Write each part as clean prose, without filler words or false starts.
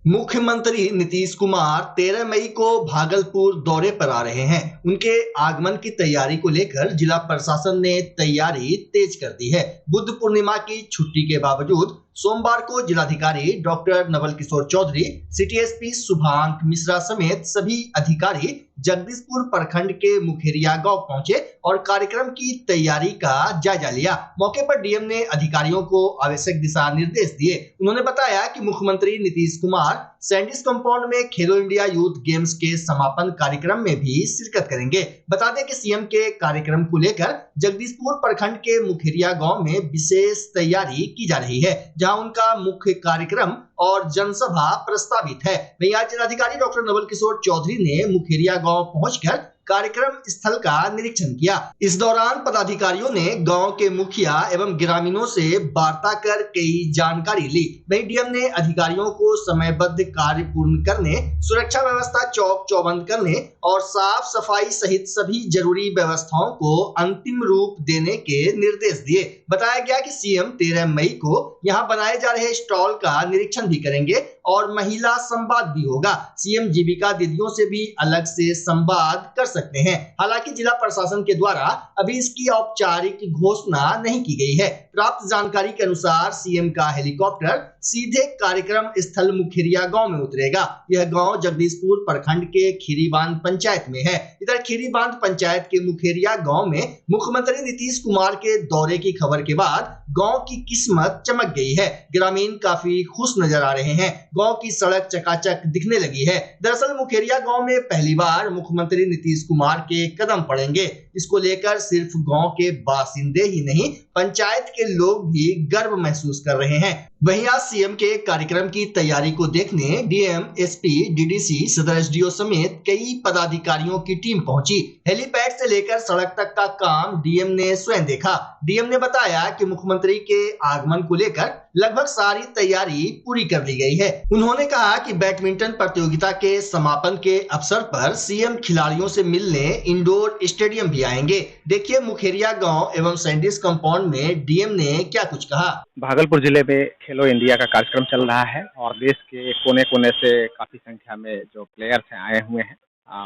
मुख्यमंत्री नीतीश कुमार 13 मई को भागलपुर दौरे पर आ रहे हैं। उनके आगमन की तैयारी को लेकर जिला प्रशासन ने तैयारी तेज कर दी है। बुद्ध पूर्णिमा की छुट्टी के बावजूद सोमवार को जिलाधिकारी doctor Naval Kishore Chaudhary, city SP Shubhank Mishra समेत सभी अधिकारी जगदीशपुर प्रखंड के मुखेरिया गांव पहुंचे और कार्यक्रम की तैयारी का जायजा लिया। मौके पर डीएम ने अधिकारियों को आवश्यक दिशा निर्देश दिए। उन्होंने बताया कि मुख्यमंत्री नीतीश कुमार सैंडिस कंपाउंड में खेलो इंडिया यूथ गेम्स के समापन कार्यक्रम में भी शिरकत करेंगे। बता दें कि सीएम के कार्यक्रम को लेकर जगदीशपुर प्रखंड के मुखेरिया गांव में विशेष तैयारी की जा रही है, जहां उनका मुख्य कार्यक्रम और जनसभा प्रस्तावित है। वहीं आज जिलाधिकारी डॉक्टर नवल किशोर चौधरी ने मुखेरिया गांव पहुंचकर कार्यक्रम स्थल का निरीक्षण किया। इस दौरान पदाधिकारियों ने गांव के मुखिया एवं ग्रामीणों से वार्ता कर कई जानकारी ली। वहीं डीएम ने अधिकारियों को समयबद्ध कार्य पूर्ण करने, सुरक्षा व्यवस्था चौक चौबंद करने और साफ सफाई सहित सभी जरूरी व्यवस्थाओं को अंतिम रूप देने के निर्देश दिए। बताया गया कि सीएम 13 मई को यहां बनाए जा रहे स्टॉल का निरीक्षण भी करेंगे और महिला संवाद भी होगा। सीएम जीविका दीदियों से भी अलग से संवाद कर सकते हैं। हालांकि जिला प्रशासन के द्वारा अभी इसकी औपचारिक घोषणा नहीं की गई है। प्राप्त जानकारी के अनुसार सीएम का हेलीकॉप्टर सीधे कार्यक्रम स्थल मुखेरिया गांव में उतरेगा। यह गांव जगदीशपुर प्रखंड के खीरीबांध पंचायत में है। इधर खीरीबांध पंचायत के मुखेरिया गांव में मुख्यमंत्री नीतीश कुमार के दौरे की खबर के बाद गांव की किस्मत चमक गई है। ग्रामीण काफी खुश नजर आ रहे हैं। गांव की सड़क चकाचक दिखने लगी है। दरअसल मुखेरिया गांव में पहली बार मुख्यमंत्री नीतीश कुमार के कदम पड़ेंगे। इसको लेकर सिर्फ गांव के बासिंदे ही नहीं, पंचायत के लोग भी गर्व महसूस कर रहे हैं। वहीं आज सीएम के कार्यक्रम की तैयारी को देखने डीएम, एसपी, डीडीसी, सदर एसडीओ समेत कई पदाधिकारियों की टीम पहुंची। हेलीपैड से लेकर सड़क तक का काम डीएम ने स्वयं देखा। डीएम ने बताया कि मुख्यमंत्री के आगमन को लेकर लगभग सारी तैयारी पूरी कर ली गई है। उन्होंने कहा कि बैडमिंटन प्रतियोगिता के समापन के अवसर पर सीएम खिलाड़ियों से मिलने इंडोर स्टेडियम भी आएंगे। देखिए मुखेरिया गांव एवं सैंडिस कंपाउंड में डीएम ने क्या कुछ कहा। भागलपुर जिले में खेलो इंडिया का कार्यक्रम चल रहा है और देश के कोने कोने से काफी संख्या में जो प्लेयर्स हैं आए हुए हैं।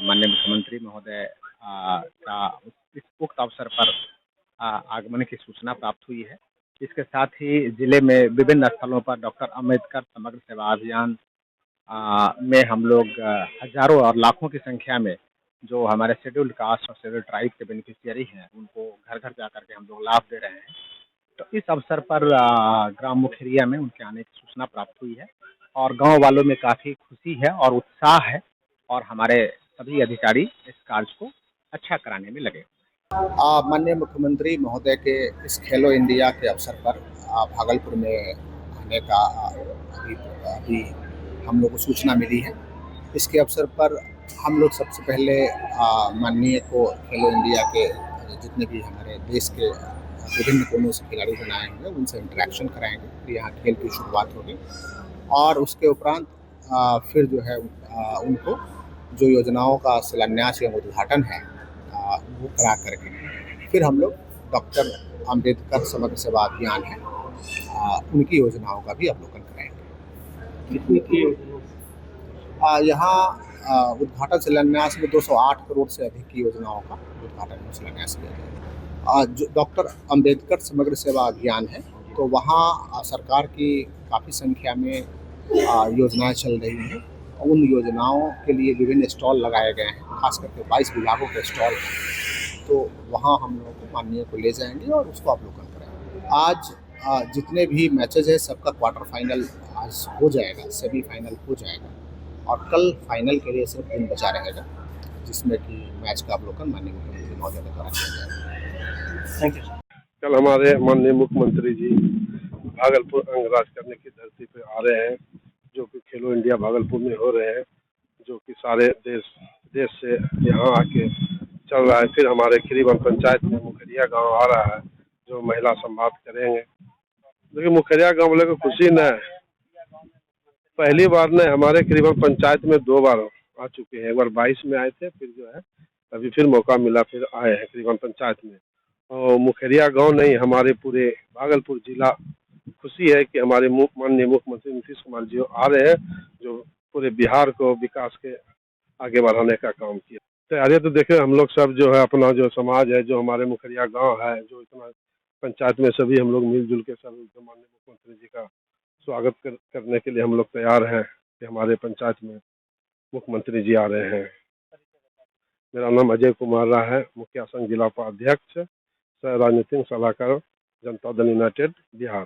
माननीय मुख्यमंत्री महोदय का इस उक्त अवसर पर आगमन की सूचना प्राप्त हुई है। इसके साथ ही जिले में विभिन्न स्थलों पर डॉक्टर अम्बेडकर समग्र सेवा अभियान में हम लोग हजारों और लाखों की संख्या में जो हमारे शेड्यूल्ड कास्ट और शेड्यूल्ड ट्राइब के बेनिफिशियरी हैं उनको घर घर जाकर के हम लोग लाभ दे रहे हैं। तो इस अवसर पर ग्राम मुखेरिया में उनके आने की सूचना प्राप्त हुई है और गांव वालों में काफ़ी खुशी है और उत्साह है और हमारे सभी अधिकारी इस कार्य को अच्छा कराने में लगे। माननीय मुख्यमंत्री महोदय के इस खेलो इंडिया के अवसर पर भागलपुर में आने का अभी हम लोग को सूचना मिली है। इसके अवसर पर हम लोग सबसे पहले माननीय को खेलो इंडिया के जितने भी हमारे देश के विभिन्न कोनों से खिलाड़ी बनाए होंगे उनसे इंटरेक्शन कराएंगे। फिर यहाँ खेल की शुरुआत होगी और उसके उपरांत फिर जो है उनको जो योजनाओं का शिलान्यास या उद्घाटन है वो करा करके फिर हम लोग डॉक्टर अम्बेडकर समग्र सेवा अभियान है उनकी योजनाओं का भी अवलोकन कराएंगे। यहाँ उद्घाटन शिलान्यास में 208 करोड़ से अधिक की योजनाओं का उद्घाटन शिलान्यास किया जाएगा। जो डॉक्टर अम्बेडकर समग्र सेवा अभियान है तो वहाँ सरकार की काफ़ी संख्या में योजनाएं चल रही हैं। उन योजनाओं के लिए विभिन्न स्टॉल लगाए गए हैं, खास करके 22 विभागों के स्टॉल हैं। तो वहाँ हम लोगों को माननीय को ले जाएंगे और उसको अवलोकन कराएंगे। आज जितने भी मैचेज हैं सबका क्वार्टर फाइनल आज हो जाएगा, सेमीफाइनल हो जाएगा और कल फाइनल के लिए सिर्फ दिन बचा रहेगा, जिसमें कि मैच का अवलोकन माननीय मुख्यमंत्री महोदय के द्वारा किया जाएगा। Thank you. कल हमारे माननीय मुख्यमंत्री जी भागलपुर अंगराज करने की धरती पे आ रहे हैं, जो कि खेलो इंडिया भागलपुर में हो रहे हैं, जो कि सारे देश से यहाँ आके चल रहा है। फिर हमारे खीरीबांध पंचायत में मुखेरिया गांव आ रहा है जो महिला संवाद करेंगे। देखिए मुखेरिया गांव वाले को खुशी न है, पहली बार न हमारे खीरीबांध पंचायत में 2 बार आ चुके हैं। एक बार 22 में आए थे, फिर जो है अभी फिर मौका मिला, फिर आए हैं खीरीबांध पंचायत में। और मुखेरिया गांव नहीं, हमारे पूरे भागलपुर जिला खुशी है कि हमारे माननीय मुख्यमंत्री नीतीश कुमार जी आ रहे हैं, जो पूरे बिहार को विकास के आगे बढ़ाने का काम किया। तैयारी तो देखे हम लोग सब जो है अपना जो समाज है, जो हमारे मुखरिया गांव है, जो इतना पंचायत में सभी हम लोग मिलजुल के सब माननीय मुख्यमंत्री जी का स्वागत करने के लिए हम लोग तैयार हैं कि हमारे पंचायत में मुख्यमंत्री जी आ रहे हैं। मेरा नाम अजय कुमार राय है, मुखिया संघ जिला उपाध्यक्ष, सह राजनीतिक सलाहकार, जनता दल यूनाइटेड बिहार।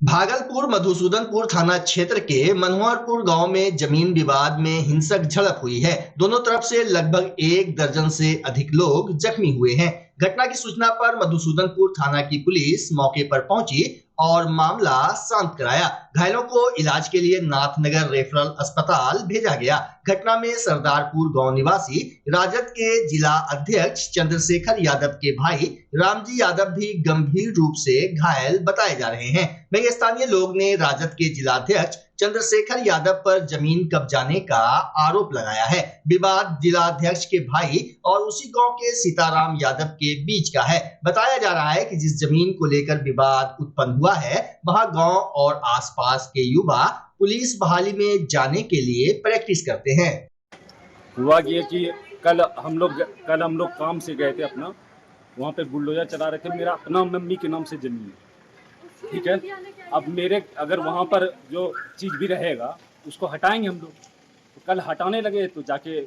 भागलपुर मधुसूदनपुर थाना क्षेत्र के मनोहरपुर गांव में जमीन विवाद में हिंसक झड़प हुई है। दोनों तरफ से लगभग 1 दर्जन से अधिक लोग जख्मी हुए हैं। घटना की सूचना पर मधुसूदनपुर थाना की पुलिस मौके पर पहुंची और मामला शांत कराया। घायलों को इलाज के लिए नाथनगर रेफरल अस्पताल भेजा गया। घटना में सरदारपुर गांव निवासी राजद के जिला अध्यक्ष चंद्रशेखर यादव के भाई रामजी यादव भी गंभीर रूप से घायल बताए जा रहे हैं। वहीं स्थानीय लोग ने राजद के जिला अध्यक्ष चंद्रशेखर यादव पर जमीन कब्जाने का आरोप लगाया है। विवाद जिला अध्यक्ष के भाई और उसी गांव के सीताराम यादव के बीच का है। बताया जा रहा है कि जिस जमीन को लेकर विवाद उत्पन्न हुआ है, वहां गांव और आसपास के युवा पुलिस बहाली में जाने के लिए प्रैक्टिस करते हैं। हुआ ये कि कल हम लोग काम से गए थे अपना, वहाँ पे बुलडोजर चला रहे थे। मेरा अपना मम्मी के नाम से जमीन है, ठीक है। अब मेरे अगर वहाँ पर जो चीज़ भी रहेगा उसको हटाएंगे हम लोग। तो कल हटाने लगे तो जाके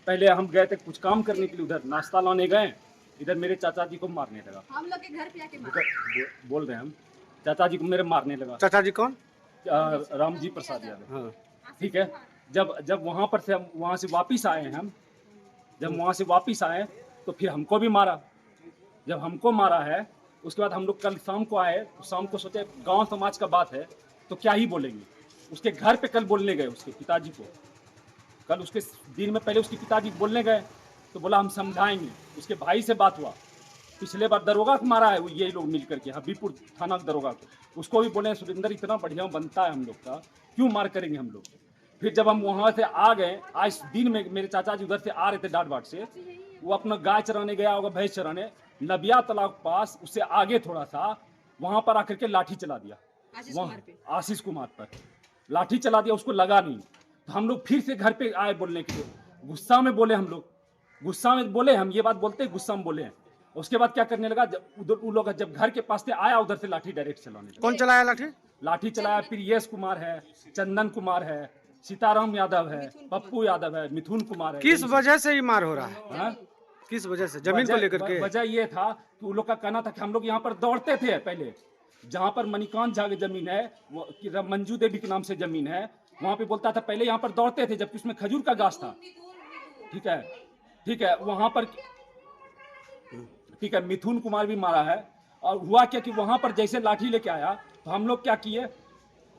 पहले हम गए थे कुछ काम करने के लिए, उधर नाश्ता लाने गए, इधर मेरे चाचा जी को मारने लगा। हम लोग के घर पे आके बोल रहे हैं हम, चाचा जी को मेरे मारने लगा। चाचा जी कौन? रामजी प्रसाद यादव। हाँ, ठीक है। जब वहाँ पर से हम वहाँ से वापिस आए हैं, जब वहाँ से वापिस आए तो फिर हमको भी मारा। जब हमको मारा है उसके बाद हम लोग कल शाम को आए तो शाम को सोचे गांव समाज का बात है तो क्या ही बोलेंगे। उसके घर पे कल बोलने गए उसके पिताजी को, कल उसके दिन में पहले उसके पिताजी बोलने गए तो बोला हम समझाएंगे। उसके भाई से बात हुआ, पिछले बार दरोगा को मारा है ये लोग मिल करके, हबीबपुर थाना दरोगा को, उसको भी बोले सुरेंद्र इतना बढ़िया बनता है हम लोग का, क्यों मार करेंगे हम लोग। फिर जब हम वहाँ से आ गए, आज दिन में मेरे चाचा जी उधर से आ रहे थे डाट बाट से, वो अपना गाय चराने गया होगा, भैंस चराने, नबिया तालाब पास उससे आगे थोड़ा सा वहां पर आकर के लाठी चला दिया। आशीष कुमार पर लाठी चला दिया, उसको लगा नहीं। तो हम लोग फिर से घर पे आए बोलने के लिए, गुस्सा में बोले हम लोग, गुस्सा में बोले हम ये बात बोलते हैं, गुस्सा में बोले हैं। उसके बाद क्या करने लगा, जब उधर उन लोग जब घर के पास से आया उधर से लाठी डायरेक्ट चलाने लगा। कौन चलाया लाठी? लाठी चलाया फिर यश कुमार है, चंदन कुमार है, सीताराम यादव है, पप्पू यादव है, मिथुन कुमार है। किस वजह से ये मार हो रहा है? हाँ? किस वजह से? जमीन को लेकर के? वजह ये था कि उन लोग का कहना था कि हम लोग यहाँ पर दौड़ते थे पहले, जहाँ पर मणिकांत झा की जमीन है, वो मंजू देवी के नाम से जमीन है, वहाँ पे बोलता था पहले यहाँ पर दौड़ते थे जबकि उसमें खजूर का गाछ था। ठीक है, ठीक है। वहाँ पर ठीक है, मिथुन कुमार भी मारा है। और हुआ क्या कि वहाँ पर जैसे लाठी लेके आया तो हम लोग क्या किए,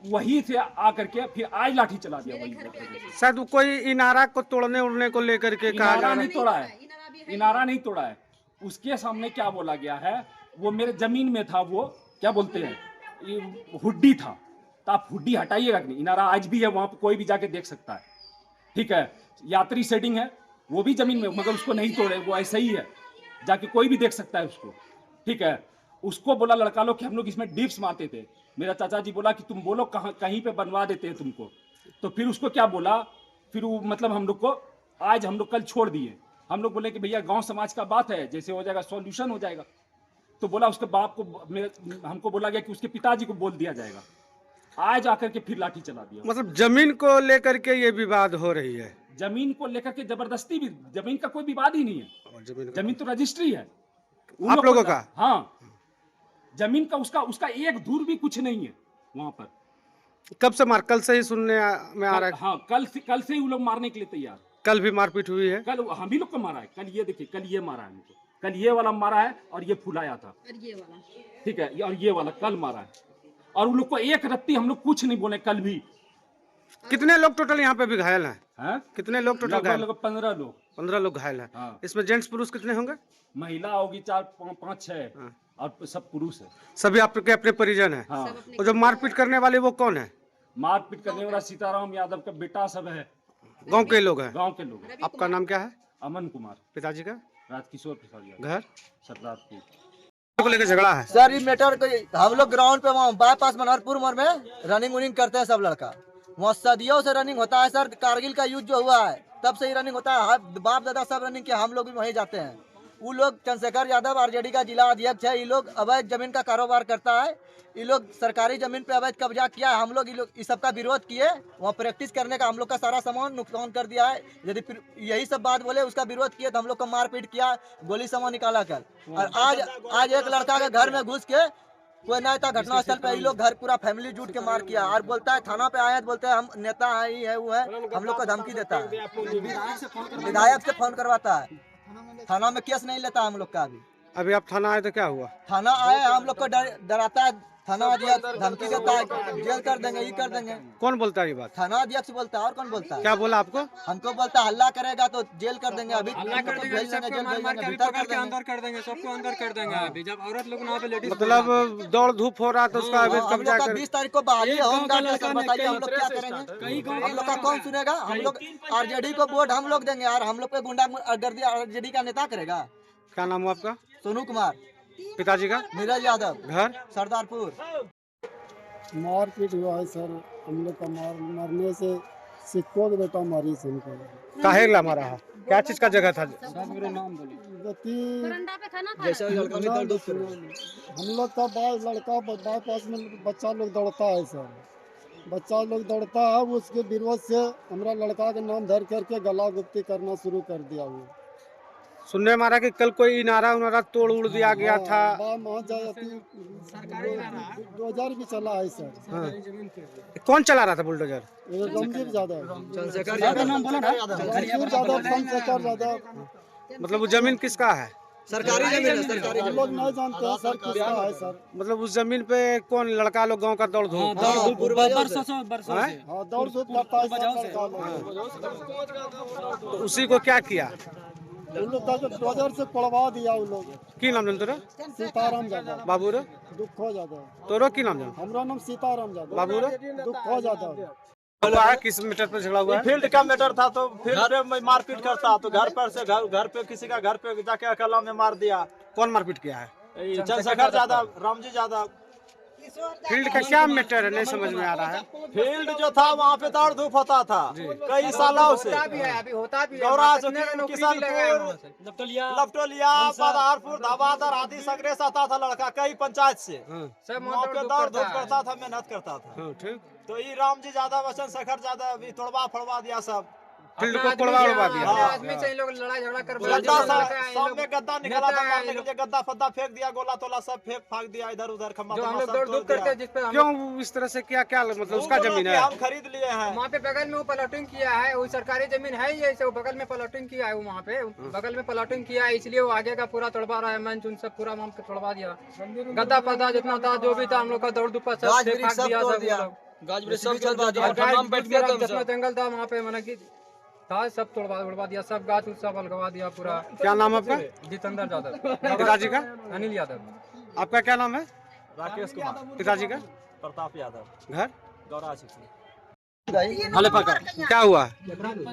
वहीं से आकर के फिर आज लाठी चला दिया वहीं। शायद कोई इनारा को तोड़ने उड़ने को लेकर के कहा जा रहा है। नहीं तोड़ा है, इनारा नहीं तोड़ा है। उसके सामने क्या बोला गया है, वो मेरे जमीन में था, वो क्या बोलते हैं हुड्डी था, तो आप हुड्डी हटाइएगा कि नहीं। इनारा आज भी है, वहाँ पे कोई भी जाके देख सकता है। ठीक है, यात्री सेटिंग है वो भी जमीन में, मगर उसको नहीं तोड़े, वो ऐसा ही है, जाके कोई भी देख सकता है उसको। ठीक है, उसको बोला लड़का लोग कि हम लोग इसमें डिप्स मारते थे। मेरा चाचा जी बोला कि तुम बोलो कहीं पे बनवा देते हैं तुमको। तो फिर उसको क्या बोला, फिर वो मतलब हम लोग को आज हम लोग कल छोड़ दिए। हम लोग बोले कि भैया गांव समाज का बात है, जैसे हो जाएगा सॉल्यूशन हो जाएगा। तो बोला उसके बाप को, हमको बोला गया कि उसके पिताजी को बोल दिया जाएगा। आज आकर के फिर लाठी चला दिया। मतलब जमीन को लेकर के ये विवाद हो रही है? जमीन को लेकर के जबरदस्ती भी, जमीन का कोई विवाद ही नहीं है, जमीन तो रजिस्ट्री है आप लोगों का। हाँ, जमीन का उसका एक धूर भी कुछ नहीं है वहां पर। कब से मार? कल से ही सुनने में आ रहा है। हाँ, कल से ही वो लोग मारने के लिए तैयार। कल भी मारपीट हुई है? कल हम ही लोग को मारा है। कल ये देखिए, कल ये मारा है हमको, कल ये वाला मारा है और ये फुलाया था, ये वाला। ठीक है, और ये वाला कल मारा है। और उन लोग को एक रत्ती हम लोग कुछ नहीं बोले कल भी। कितने लोग टोटल यहाँ पे भी घायल हैं? कितने लोग टोटल घायल? 15 लोग। 15 लोग घायल हैं। हाँ। इसमें जेंट्स पुरुष कितने होंगे? महिला होगी 4 5 6 और सब पुरुष है। सभी आपके अपने परिजन है? हाँ। और जो मारपीट करने वाले वो कौन है? मारपीट करने वाला सीताराम यादव का बेटा सब है, गांव के लोग हैं? गांव के लोग। आपका नाम क्या है? अमन कुमार। पिताजी का? राजकिशोर प्रसाद यादव। घर? सरदारपुर। को लेकर झगड़ा है सर ये मैटर को हम लोग ग्राउंड पे वहाँ बाईपास मनोहरपुर मोड़ में रनिंग वनिंग करते हैं सब लड़का। वहाँ सदियों से रनिंग होता है सर। कारगिल का युद्ध जो हुआ है तब से ही रनिंग होता है। बाप दादा सब रनिंग किया, हम लोग भी वहीं जाते हैं। वो लोग चंद्रशेखर यादव आरजेडी का जिला अध्यक्ष है। ये लोग अवैध जमीन का कारोबार करता है। ये लोग सरकारी जमीन पे अवैध कब्जा किया है। हम लोग इस सब का विरोध किए। वहाँ प्रैक्टिस करने का हम लोग का सारा सामान नुकसान कर दिया है। यदि यही सब बात बोले उसका विरोध किए तो हम लोग को मारपीट किया, गोली सामान निकाला कर। और आज एक लड़का के घर में घुस के कोई नहीं था घटनास्थल पे, ये लोग घर पूरा फैमिली जुट के मार किया। और बोलता है थाना पे आए हैं, बोलते हैं हम नेता है, ये है वो है, हम लोग को धमकी देता है। विधायक से फोन करवाता है, थाना में केस नहीं लेता हम लोग का। अभी आप थाना आए तो क्या हुआ? थाना आए हम लोग को डराता है। थाना अध्यक्ष धमकी देता है, जेल कर देंगे, ये कर देंगे। कौन बोलता है ये बात? थाना अध्यक्ष बोलता है। और कौन बोलता है? क्या बोला आपको? हमको बोलता है हल्ला करेगा तो जेल कर देंगे। अभी हल्ला कर देंगे, जेल सबको मार मार के अभी पकड़ के अंदर कर देंगे, सबको अंदर कर देंगे। अभी जब औरत लोग वहाँ पे लेडीज मतलब दौड़ धूप हो रहा तो उसका अभी हम लोग का 20 तारीख को बहाली है। होम गार्ड का बताइए हम लोग क्या करेंगे? हम लोग का कौन सुनेगा? हम लोग आरजेडी को वोट हम लोग देंगे और हम लोग पे गुंडागर्दी आरजेडी का नेता करेगा। क्या नाम हुआ आपका? सोनू कुमार। पिताजी का? नीरज यादव। घर? सरदारपुर। मारपीट हुआ है सर। हम लोग का मारने से सिक्कों के बेटा मारी से हमको। काहे ला मारा है? क्या चीज का जगह था? हम लोग का लड़का बाईपास में बच्चा लोग दौड़ता है सर। बच्चा लोग दौड़ता है, उसके विरोध से हमारा लड़का के नाम धर करके गला गुप्ती करना शुरू कर दिया। वो सुनने में आ रहा कि कल कोई इनारा उनारा तोड़ उड़ दिया गया था। 2000 भी चला है सर। हाँ। कौन चला रहा था बुलडोजर? रणजीत यादव। चंद्रशेखर यादव। मतलब वो जमीन किसका है? सरकारी जमीन है। सरकारी हम लोग नहीं जानते हैं सर किसका है सर। मतलब उस जमीन पे कौन लड़का लोग गांव का दौड़ धूप? हाँ दौड़ धूप करता है सर। तो उसी को क्या किया? उन लोग डोजर से पड़वा दिया। उन लोग की नाम जान तोरा? सीताराम यादव। बाबू रे? दुखो यादव। तोरो की नाम जान? हमारा नाम सीताराम यादव। बाबू रे? दुखो यादव। किस मैटर पर झगड़ा हुआ है? फील्ड का मैटर था तो फील्ड पे मारपीट करता तो घर पर से घर पे किसी का घर पे जाके अकेला में मार दिया। कौन मारपीट किया है? चंद्रशेखर यादव, रामजी यादव। फील्ड का क्या मैटर है नहीं समझ में आ रहा है। फील्ड जो था वहाँ पे दौड़ धूप होता था कई सालों से। गौरा किशनपुर, लपटोलिया, पदारपुर, धवादर आदि सगरे से आता था लड़का कई पंचायत से। वहाँ पे दौड़ धूप करता था, मेहनत करता था। तो ये रामजी यादव, चंद्रशेखर यादव भी तोड़वा फड़वा दिया सब। फील्ड को कोड़वा उड़वा दिया। आदमी से लोग लड़ाई झगड़ा कर सामने गद्दा निकला था, मारने के लिए गद्दा फद्दा फेंक दिया, गोला तोला सब फाक दिया इधर उधर। हम लोग दौड़ धूप करके जिस पे क्यों इस तरह से क्या मतलब उसका जमीन है? हम खरीद लिए हैं। वहाँ पे बगल में वो प्लॉटिंग किया है, वो सरकारी जमीन है ही है। बगल में प्लॉटिंग किया है, वो वहाँ पे बगल में प्लॉटिंग किया है, इसलिए वो आगे का पूरा तोड़वा रहा है। मंच उन सब पूरा वहाँ पे तोड़वा दिया। गद्दा फद्दा जितना था जो भी था हम लोग का दौड़ धूप सब फाक दिया। जितना जंगल था वहाँ पे मैंने था सब उड़वा दिया, सब गाछ सब अलगवा दिया पूरा। क्या नाम है आपका? जितेंद्र यादव। पिताजी का? अनिल यादव। आपका क्या नाम है? राकेश कुमार। पिताजी का? प्रताप यादव। घर? गौरा। क्या हुआ?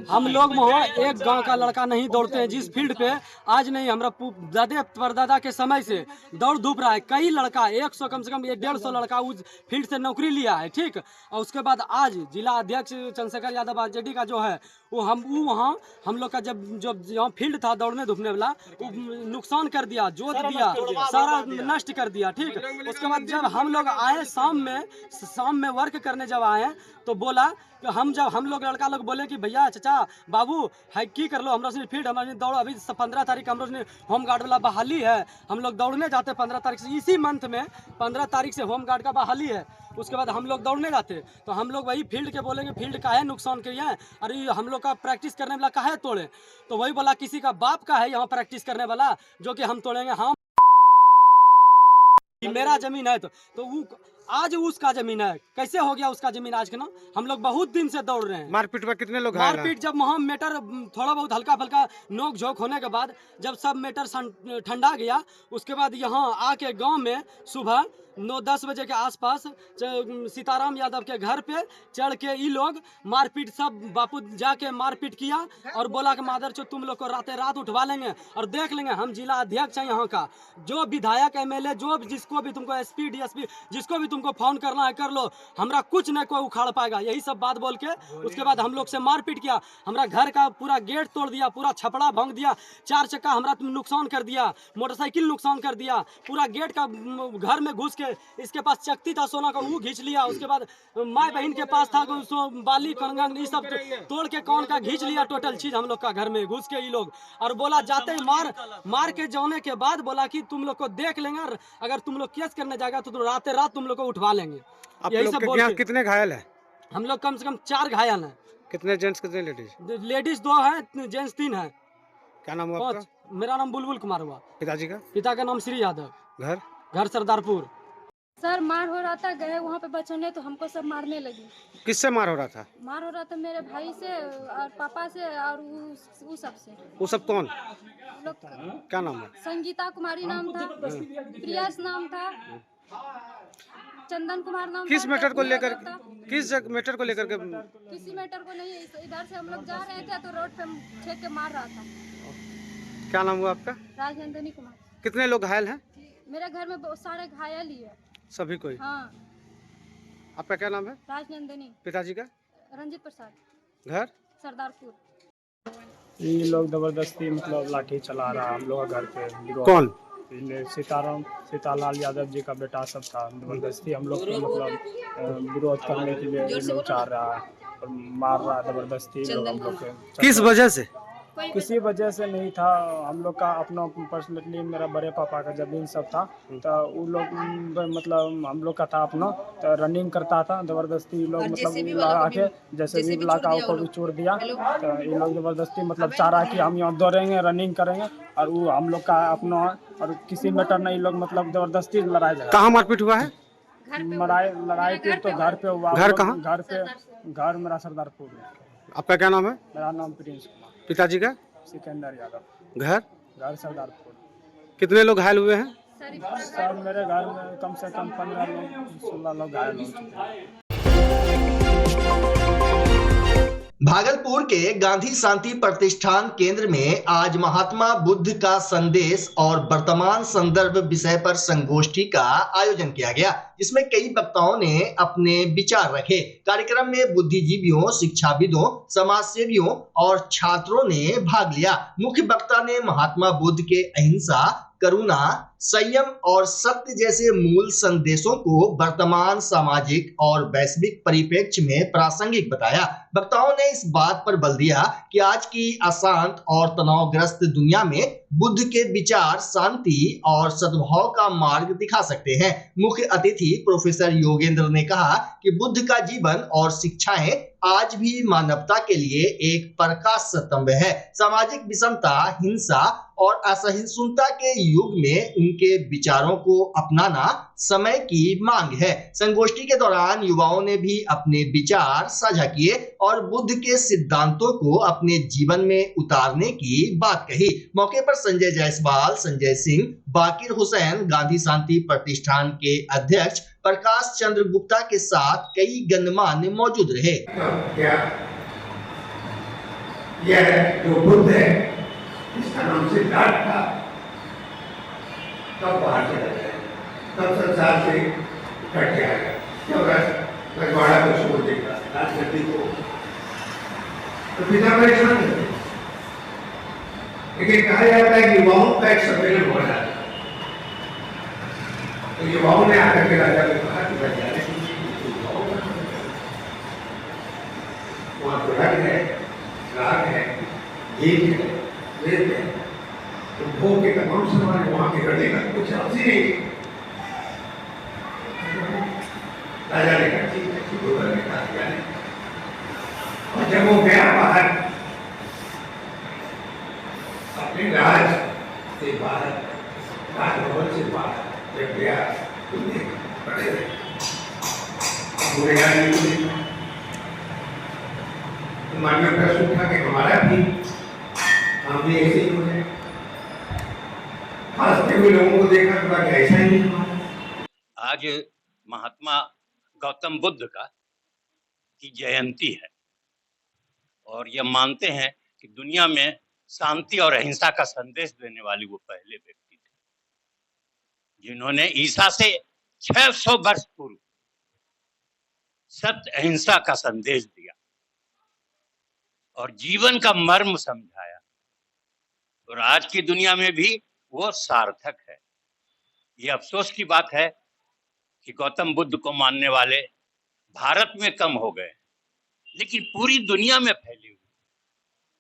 हम लोग वहाँ एक गांव का लड़का नहीं दौड़ते हैं जिस फील्ड पे आज नहीं हमारा दादे परदादा के समय से दौड़ धूप रहा है। कई लड़का 100 कम से कम 150 लड़का उस फील्ड से नौकरी लिया है, ठीक। और उसके बाद आज जिला अध्यक्ष चंद्रशेखर यादव आरजेडी का जो है वो वहाँ हम लोग का जब फील्ड था दौड़ने धूपने वाला वो नुकसान कर दिया, जोत दिया, सारा नष्ट कर दिया, ठीक। उसके बाद जब हम लोग आए शाम में वर्क करने जब आए तो बोला कि हम लोग लड़का लोग बोले कि भैया चाचा बाबू है की कर लो, हम लोग फील्ड हमारे दौड़ अभी 15 तारीख हम लोग होम गार्ड वाला बहाली है, हम लोग दौड़ने जाते 15 तारीख से, इसी मंथ में 15 तारीख से होम गार्ड का बहाली है। उसके बाद हम लोग दौड़ने जाते तो हम लोग वही फील्ड के बोलेंगे फील्ड का है नुकसान किए हैं, अरे हम लोग का प्रैक्टिस करने वाला का है तोड़े, तो वही बोला किसी का बाप का है यहाँ प्रैक्टिस करने वाला जो कि हम तोड़ेंगे, हम मेरा जमीन है तो वो आज उसका जमीन है, कैसे हो गया उसका जमीन आज के ना? हम लोग बहुत दिन से दौड़ रहे हैं। मारपीट में कितने लोग घायल हैं? मारपीट जब वहाँ मैटर थोड़ा बहुत हल्का फल्का नोक झोंक होने के बाद जब सब मैटर ठंडा गया, उसके बाद यहाँ आके गांव में सुबह 9-10 बजे के आसपास सीताराम यादव के घर पे चढ़ के ये लोग मारपीट, सब बापू जाके मारपीट किया और बोला कि मादर चो तुम लोग को रात उठवा लेंगे और देख लेंगे। हम जिला अध्यक्ष हैं यहाँ का, जो विधायक एमएलए जो जिसको भी तुमको एसपी डीएसपी जिसको भी तुमको फोन करना है कर लो, हमरा कुछ नहीं कोई उखाड़ पाएगा, यही सब बात बोल के उसके बाद हम लोग से मारपीट किया। हमारा घर का पूरा गेट तोड़ दिया, पूरा छपड़ा भंग दिया, 4 चक्का हमारा नुकसान कर दिया, मोटरसाइकिल नुकसान कर दिया, पूरा गेट का घर में घुस के इसके पास चक्ति था सोना का वो खींच लिया। उसके बाद माँ बहन के पास था बाली कंगन ये सब तोड़ के कौन का खींच लिया, टोटल चीज हम लोग का घर में घुस के ये लोग। और बोला जाते ही मार के जाने के बाद बोला कि तुम लोग को देख लेंगे, अगर तुम लोग केस करने जाएगा तो रात तुम लोग को उठवा लेंगे। यही सब बोल के। कितने घायल है? हम लोग कम से कम 4 घायल हैं। कितने जेंट्स कितने लेडीज? लेडीज 2 है, जेंट्स 3 है। क्या नाम हुआ आपका? मेरा नाम बुलबुल कुमार हुआ। पिताजी का? पिता का नाम श्री यादव। घर सरदारपुर। सर मार हो रहा था, गए वहाँ पे बचने तो हमको सब मारने लगे। किससे मार हो रहा था? मार हो रहा था मेरे भाई से और पापा से और वो सब से। वो सब कौन? लोग क्या नाम है? संगीता कुमारी नाम था, प्रियास नाम था, चंदन कुमार नाम। किस मैटर को लेकर किस मैटर को लेकर के? किसी मैटर को नहीं, इधर से हम लोग जा रहे थे तो रोड पे छेक के मार रहा था। क्या नाम हुआ आपका? राजनंदिनी कुमार। कितने लोग घायल हैं? मेरे घर में बहुत सारे घायल ही है। सभी कोई? हाँ। आपका क्या नाम है? राजनंदिनी। पिताजी का? रंजीत प्रसाद। घर सरदारपुर। ये लोग जबरदस्ती मतलब लाठी चला रहा हम लोग घर पे। कौन? सीतालाल यादव जी का बेटा सब था। जबरदस्ती हम लोग को मतलब विरोध करने के लिए लोग चाह रहा है और मार रहा जबरदस्ती लोग हम लोग के। किस वजह से? किसी वजह से नहीं था, हम लोग का अपना पर्सनली मेरा बड़े पापा का जमीन सब था, तो वो लोग मतलब हम लोग का था अपना, तो रनिंग करता था जबरदस्ती लोग मतलब आके जैसे भी इलाका को भी छोड़ दिया, तो ये लोग जबरदस्ती मतलब चाह रहा कि हम यहाँ दौड़ेंगे रनिंग करेंगे और वो हम लोग का अपना और किसी मैटर नहीं लोग मतलब जबरदस्ती लड़ाई झगड़ा। कहाँ मारपीट हुआ है? लड़ाई फिर तो घर पे हुआ। घर कहाँ? घर मेरा सरदारपुर। आपका क्या नाम है? मेरा नाम प्रिंस कुमार। पिताजी का? सिकंदर यादव। घर सरदारपुर। कितने लोग घायल हुए हैं? सर मेरे घर में कम से कम 15 लोग 16 लोग घायल हो चुके हैं। भागलपुर के गांधी शांति प्रतिष्ठान केंद्र में आज महात्मा बुद्ध का संदेश और वर्तमान संदर्भ विषय पर संगोष्ठी का आयोजन किया गया, जिसमें कई वक्ताओं ने अपने विचार रखे। कार्यक्रम में बुद्धिजीवियों, शिक्षाविदों, समाजसेवियों और छात्रों ने भाग लिया। मुख्य वक्ता ने महात्मा बुद्ध के अहिंसा, करुणा, संयम और सत्य जैसे मूल संदेशों को वर्तमान सामाजिक और वैश्विक परिप्रेक्ष्य में प्रासंगिक बताया। वक्ताओं ने इस बात पर बल दिया कि आज की अशांत और तनावग्रस्त दुनिया में बुद्ध के विचार शांति और सद्भाव का मार्ग दिखा सकते हैं। मुख्य अतिथि प्रोफेसर योगेंद्र ने कहा कि बुद्ध का जीवन और शिक्षाएं आज भी मानवता के लिए एक प्रकाश स्तंभ है। सामाजिक विषमता, हिंसा और असहिष्णुता के युग में उनके विचारों को अपनाना समय की मांग है। संगोष्ठी के दौरान युवाओं ने भी अपने विचार साझा किए और बुद्ध के सिद्धांतों को अपने जीवन में उतारने की बात कही। मौके पर संजय जायसवाल, संजय सिंह, बाकिर हुसैन, गांधी शांति प्रतिष्ठान के अध्यक्ष प्रकाश चंद्र गुप्ता के साथ कई गणमान्य मौजूद रहे। यह जो बुद्ध है इसका नाम सिद्धार्थ था, तब बाहर चला गया, तब संसार से कट गया, जब रजवाड़ा को छोड़ देगा राजगद्दी को, तो पिता परेशान थे। लेकिन कहा जाता है कि युवाओं का एक सम्मेलन हो रहा है, तो युवाओं ने आकर के राजा को कहा कि वैज्ञानिक वहाँ तो रंग है, राग है, गीत है, वेद है, तो भोग के तमाम सामान वहाँ के करने का कुछ अर्थ ही नहीं। राजा ने कहा ठीक है, शुरू करने का जाने। और जब वो गया बाहर अपने राज से बाहर, राजभवन से बाहर जब गया तो पड़े रहे देखा, तो मन में प्रश्न उठा कि हमारा भी हम भी ऐसे ही हो जाए। हंसते हुए लोगों को देखा तो बाकी ऐसा ही नहीं। आज महात्मा गौतम बुद्ध की जयंती है और ये मानते हैं कि दुनिया में शांति और अहिंसा का संदेश देने वाली वो पहले व्यक्ति थे, जिन्होंने ईसा से 600 वर्ष पूर्व सत्य अहिंसा का संदेश दिया और जीवन का मर्म समझाया। और आज की दुनिया में भी वो सार्थक है। ये अफसोस की बात है कि गौतम बुद्ध को मानने वाले भारत में कम हो गए, लेकिन पूरी दुनिया में फैले हुए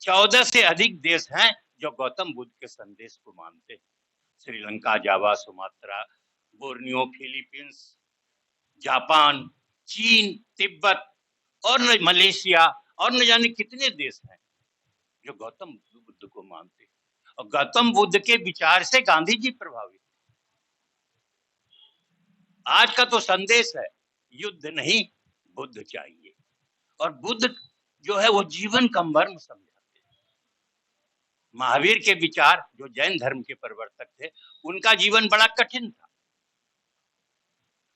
14 से अधिक देश हैं जो गौतम बुद्ध के संदेश को मानते हैं। श्रीलंका, जावा, सुमात्रा, बोर्नियो, फिलीपींस, जापान, चीन, तिब्बत और मलेशिया और न जाने कितने देश हैं जो गौतम बुद्ध को मानते हैं। और गौतम बुद्ध के विचार से गांधी जी प्रभावित। आज का तो संदेश है युद्ध नहीं, बुद्ध चाहिए। और बुद्ध जो है वो जीवन का मर्म समझाते हैं। महावीर के विचार, जो जैन धर्म के प्रवर्तक थे, उनका जीवन बड़ा कठिन था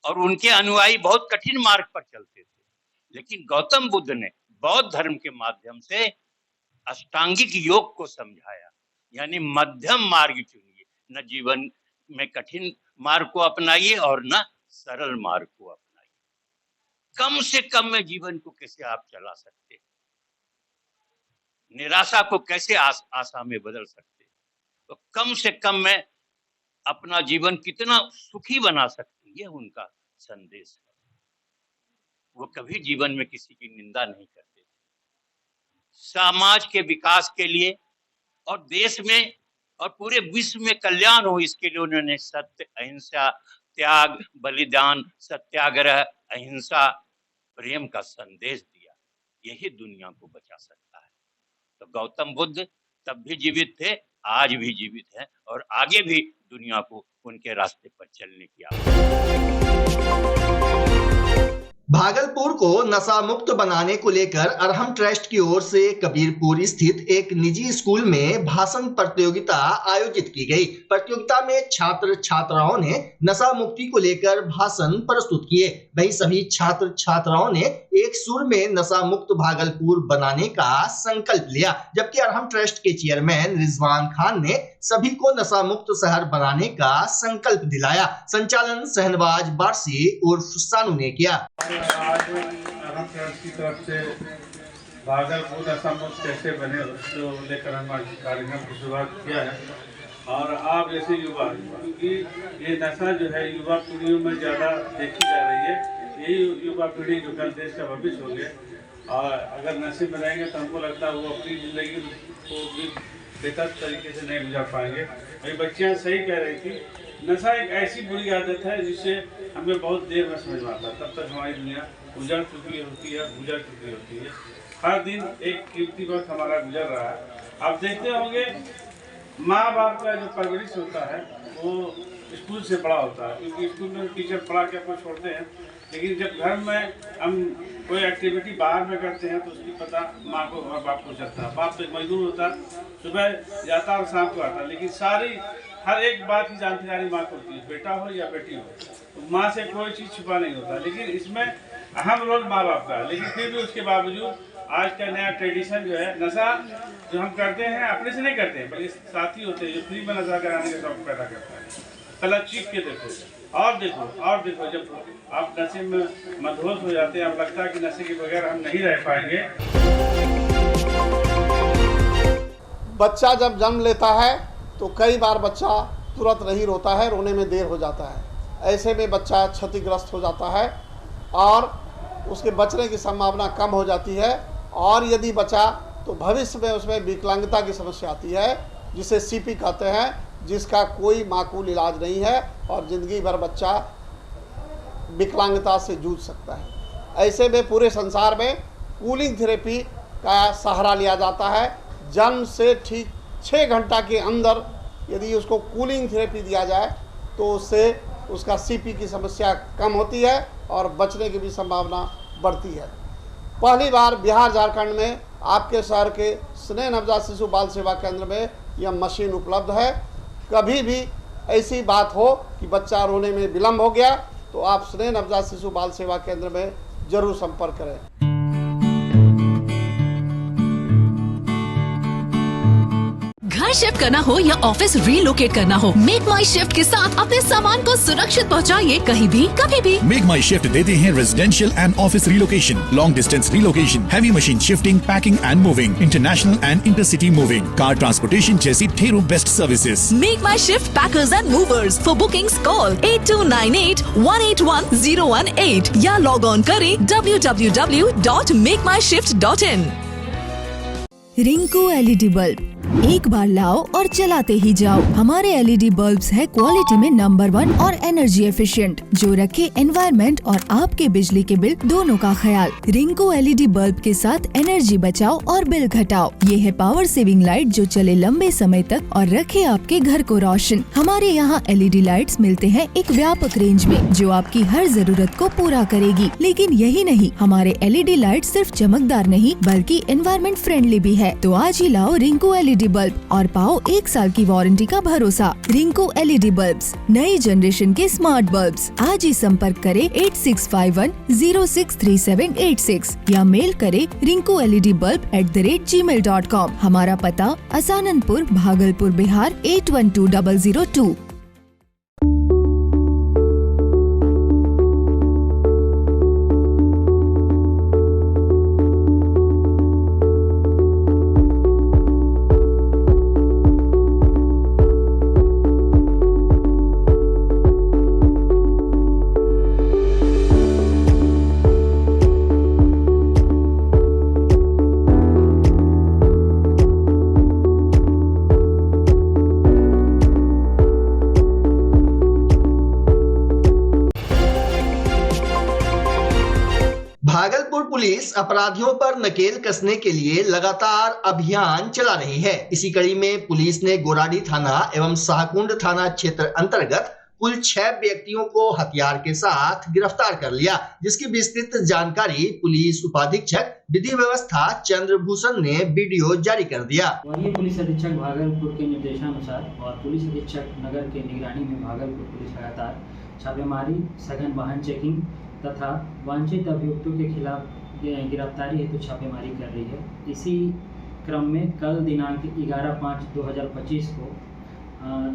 और उनके अनुयायी बहुत कठिन मार्ग पर चलते थे। लेकिन गौतम बुद्ध ने बौद्ध धर्म के माध्यम से अष्टांगिक योग को समझाया, यानी मध्यम मार्ग चुनिए, न जीवन में कठिन मार्ग को अपनाइए और न सरल मार्ग को अपनाइए। कम से कम में जीवन को कैसे आप चला सकते हैं, निराशा को कैसे आशा में बदल सकते हैं, तो कम से कम में अपना जीवन कितना सुखी बना सकते हैं, ये उनका संदेश है। वो कभी जीवन में किसी की निंदा नहीं करते थे। समाज के विकास के लिए और देश में और पूरे विश्व में कल्याण हो, इसके लिए उन्होंने सत्य, अहिंसा, त्याग, बलिदान, सत्याग्रह, अहिंसा, प्रेम का संदेश दिया। यही दुनिया को बचा सकता है। तो गौतम बुद्ध तब भी जीवित थे, आज भी जीवित हैं और आगे भी दुनिया को उनके रास्ते पर चलने की आवश्यकता है। भागलपुर को नशा मुक्त बनाने को लेकर अरहम ट्रस्ट की ओर से कबीरपुर स्थित एक निजी स्कूल में भाषण प्रतियोगिता आयोजित की गई। प्रतियोगिता में छात्र छात्राओं ने नशा मुक्ति को लेकर भाषण प्रस्तुत किए। वहीं सभी छात्र छात्राओं ने एक सुर में नशा मुक्त भागलपुर बनाने का संकल्प लिया, जबकि अरहम ट्रस्ट के चेयरमैन रिजवान खान ने सभी को नशा मुक्त शहर बनाने का संकल्प दिलाया। संचालन शहनवाज बारसी उर्फ सानू ने किया। आज अरहम ट्रस्ट की तरफ से भागलपुर नशा मुक्त कैसे बने उसको लेकर हम आज कार्यक्रम की शुरुआत किया है। और आप जैसे युवा, क्योंकि ये नशा जो है युवा पीढ़ियों में ज़्यादा देखी जा रही है, यही युवा पीढ़ी जो कल देश का भविष्य होंगे। और अगर नशे में रहेंगे तो हमको लगता है वो अपनी ज़िंदगी को भी बेहतर तरीके से नहीं गुजार पाएंगे। मेरी बच्चियाँ सही कह रही थी, नशा एक ऐसी बुरी आदत है जिससे हमें बहुत देर में समझ में आता है। तब तक हमारी दुनिया गुजर चुकी होती है। हर दिन एक कीमती वक्त हमारा गुजर रहा है। आप देखते होंगे माँ बाप का जो परवरिश होता है वो स्कूल से बड़ा होता है, क्योंकि स्कूल में टीचर पढ़ा के आपको छोड़ते हैं। लेकिन जब घर में हम कोई एक्टिविटी बाहर में करते हैं तो उसकी पता माँ को और बाप को चलता है। बाप तो एक मजदूर होता है, सुबह जाता और शाम को आता, लेकिन हर एक बात की जानकारी माँ को होती है, बेटा हो या बेटी हो। तो माँ से कोई चीज़ छुपा नहीं होता, लेकिन इसमें अहम रोल माँ बाप का है। लेकिन फिर भी उसके बावजूद आज का नया ट्रेडिशन जो है, नशा जो हम करते हैं अपने से नहीं करते हैं, बल्कि साथी होते हैं जो फ्री में नशा कराने का शौक पैदा करता है। पहला चीख के देखो और देखो, जब आप नशे में मदहोश हो जाते हैं, आप लगता है कि नशे के बगैर हम नहीं रह पाएंगे। बच्चा जब जन्म लेता है तो कई बार बच्चा तुरंत नहीं रोता है, रोने में देर हो जाता है। ऐसे में बच्चा क्षतिग्रस्त हो जाता है और उसके बचने की संभावना कम हो जाती है। और यदि बचा तो भविष्य में उसमें विकलांगता की समस्या आती है, जिसे सीपी कहते हैं, जिसका कोई माकूल इलाज नहीं है और ज़िंदगी भर बच्चा विकलांगता से जूझ सकता है। ऐसे में पूरे संसार में कूलिंग थेरेपी का सहारा लिया जाता है। जन्म से ठीक 6 घंटा के अंदर यदि उसको कूलिंग थेरेपी दिया जाए तो उससे उसका सीपी की समस्या कम होती है और बचने की भी संभावना बढ़ती है। पहली बार बिहार झारखंड में आपके शहर के स्नेह नवजात शिशु बाल सेवा केंद्र में यह मशीन उपलब्ध है। कभी भी ऐसी बात हो कि बच्चा रोने में विलम्ब हो गया तो आप स्नेह नवजात शिशु बाल सेवा केंद्र में जरूर संपर्क करें। घर शिफ्ट करना हो या ऑफिस रीलोकेट करना हो, मेक माई शिफ्ट के साथ अपने सामान को सुरक्षित पहुंचाइए कहीं भी कभी भी। मेक माई शिफ्ट देते हैं residential and office relocation, long distance relocation, heavy machine shifting, packing and moving, international and intercity moving, car transportation जैसी ढेरों best services. Make my shift packers and movers. For bookings call 8298-181-018 या log on करें www.makemyshift.in। Rinku LED bulb, एक बार लाओ और चलाते ही जाओ। हमारे एलईडी बल्ब्स है क्वालिटी में नंबर 1 और एनर्जी एफिशिएंट, जो रखे एनवायरनमेंट और आपके बिजली के बिल दोनों का ख्याल। रिंकू एलईडी बल्ब के साथ एनर्जी बचाओ और बिल घटाओ। ये है पावर सेविंग लाइट जो चले लंबे समय तक और रखे आपके घर को रोशन। हमारे यहाँ एलईडी लाइट्स मिलते हैं एक व्यापक रेंज में जो आपकी हर जरूरत को पूरा करेगी। लेकिन यही नहीं, हमारे एलईडी लाइट सिर्फ चमकदार नहीं बल्कि एनवायरनमेंट फ्रेंडली भी है। तो आज ही लाओ रिंकू एलईडी बल्ब और पाओ 1 साल की वारंटी का भरोसा। रिंकू एलईडी बल्ब्स, नई जनरेशन के स्मार्ट बल्ब्स। आज ही संपर्क करें 8651063786 या मेल करें rinku.led-bulb@gmail.com। हमारा पता असाननपुर, भागलपुर, बिहार 812002। भागलपुर पुलिस अपराधियों पर नकेल कसने के लिए लगातार अभियान चला रही है। इसी कड़ी में पुलिस ने गोराडी थाना एवं शाहकुंड थाना क्षेत्र अंतर्गत कुल 6 व्यक्तियों को हथियार के साथ गिरफ्तार कर लिया, जिसकी विस्तृत जानकारी पुलिस उपाधीक्षक विधि व्यवस्था चंद्रभूषण ने वीडियो जारी कर दिया। वरीय पुलिस अधीक्षक भागलपुर के निर्देशानुसार और पुलिस अधीक्षक नगर के निगरानी में भागलपुर पुलिस लगातार छापेमारी, सघन वाहन चेकिंग तथा वांछित अभियुक्तों के खिलाफ गिरफ्तारी हेतु छापेमारी कर रही है। इसी क्रम में कल दिनांक 11/5/2025 को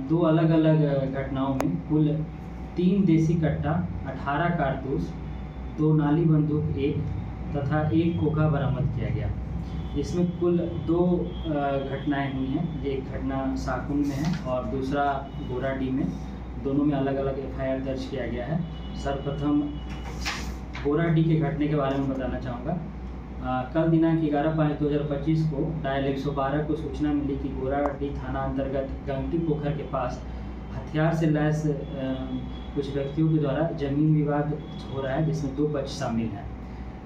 2 अलग अलग घटनाओं में कुल 3 देसी कट्टा, 18 कारतूस, 2 नाली बंदूक 1 तथा 1 खोखा बरामद किया गया। इसमें कुल 2 घटनाएं हुई हैं। एक घटना शाहकुंड में है और दूसरा गोराडी में। दोनों में अलग अलग FIR दर्ज किया गया है। सर्वप्रथम गोराडी के घटने के बारे में बताना चाहूँगा। कल दिनांक 11/5/2025 को डायल 112 को सूचना मिली कि गोराडी थाना अंतर्गत गंगटी पोखर के पास हथियार से लैस कुछ व्यक्तियों के द्वारा जमीन विवाद हो रहा है, जिसमें 2 पक्ष शामिल हैं।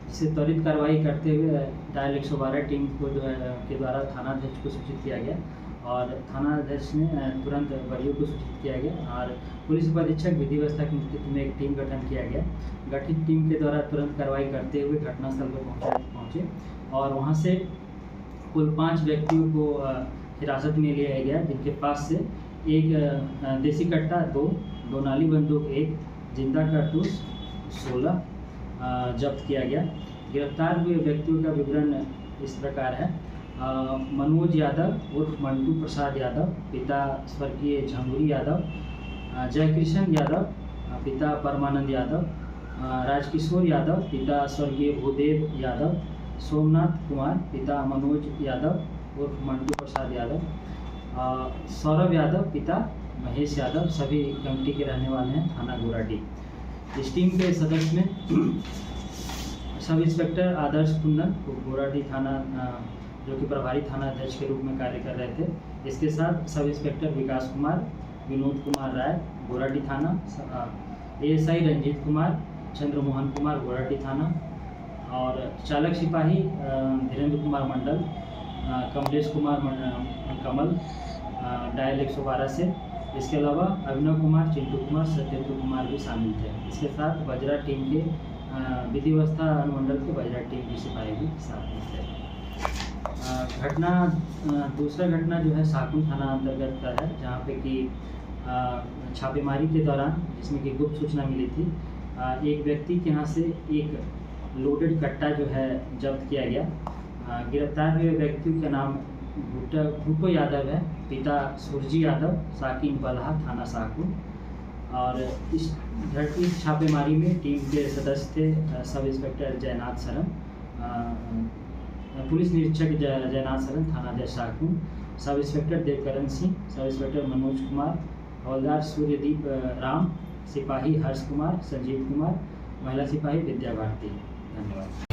जिसे त्वरित कार्रवाई करते हुए डायल 112 टीम को के द्वारा थानाध्यक्ष को सूचित किया गया और थानाध्यक्ष ने तुरंत वरीयों को सूचित किया गया और पुलिस उपाधीक्षक विधि व्यवस्था के नेतृत्व में एक टीम गठन किया गया। गठित टीम के द्वारा तुरंत कार्रवाई करते हुए घटनास्थल पर पहुंचे और वहां से कुल 5 व्यक्तियों को हिरासत में लिया गया, जिनके पास से एक देसी कट्टा 2 नाली बंदूक 1, जिंदा कारतूस 16 जब्त किया गया। गिरफ्तार हुए व्यक्तियों का विवरण इस प्रकार है। मनोज यादव उर्फ मंटू प्रसाद यादव, पिता स्वर्गीय झंगुरी यादव, जयकृष्ण यादव, पिता परमानंद यादव, राजकिशोर यादव, पिता स्वर्गीय भूदेव यादव, सोमनाथ कुमार, पिता मनोज यादव उर्फ मंटू प्रसाद यादव, सौरभ यादव, पिता महेश यादव, सभी गंगटी के रहने वाले हैं, थाना गोराडी। इस टीम के सदस्य में सब इंस्पेक्टर आदर्श कुंदन गोराडी थाना जो कि प्रभारी थाना अध्यक्ष के रूप में कार्य कर रहे थे। इसके साथ सब इंस्पेक्टर विकास कुमार, विनोद कुमार राय गोराडी थाना, ASI रंजीत कुमार, चंद्रमोहन कुमार गोराडी थाना और चालक सिपाही धीरेन्द्र कुमार मंडल, कमलेश कुमार कमल डायल 112 से। इसके अलावा अभिनव कुमार, चिंटू कुमार, सत्येंद्र कुमार भी शामिल थे। इसके साथ वज्रा टीम के विधि व्यवस्था अनुमंडल के बजरा टीम की सिपाही भी साथ में थे। दूसरा घटना जो है साकुन थाना अंतर्गत का है, जहाँ पे कि छापेमारी के दौरान, जिसमें कि गुप्त सूचना मिली थी, एक व्यक्ति के यहाँ से एक लोडेड कट्टा जो है जब्त किया गया। गिरफ्तार हुए व्यक्ति का नाम भूटो यादव है, पिता सुरजी यादव, साकिन बलहा, थाना साकुन। और इस छापेमारी में टीम के सदस्य थे सब इंस्पेक्टर जयनाथ सरन, पुलिस निरीक्षक जयनाथ सरन, थाना जय साकुन, sub inspector Devkaran Singh, sub inspector Manoj Kumar, हवलदार सूर्यदीप राम, सिपाही हर्ष कुमार, संजीव कुमार, महिला सिपाही विद्या भारती। धन्यवाद।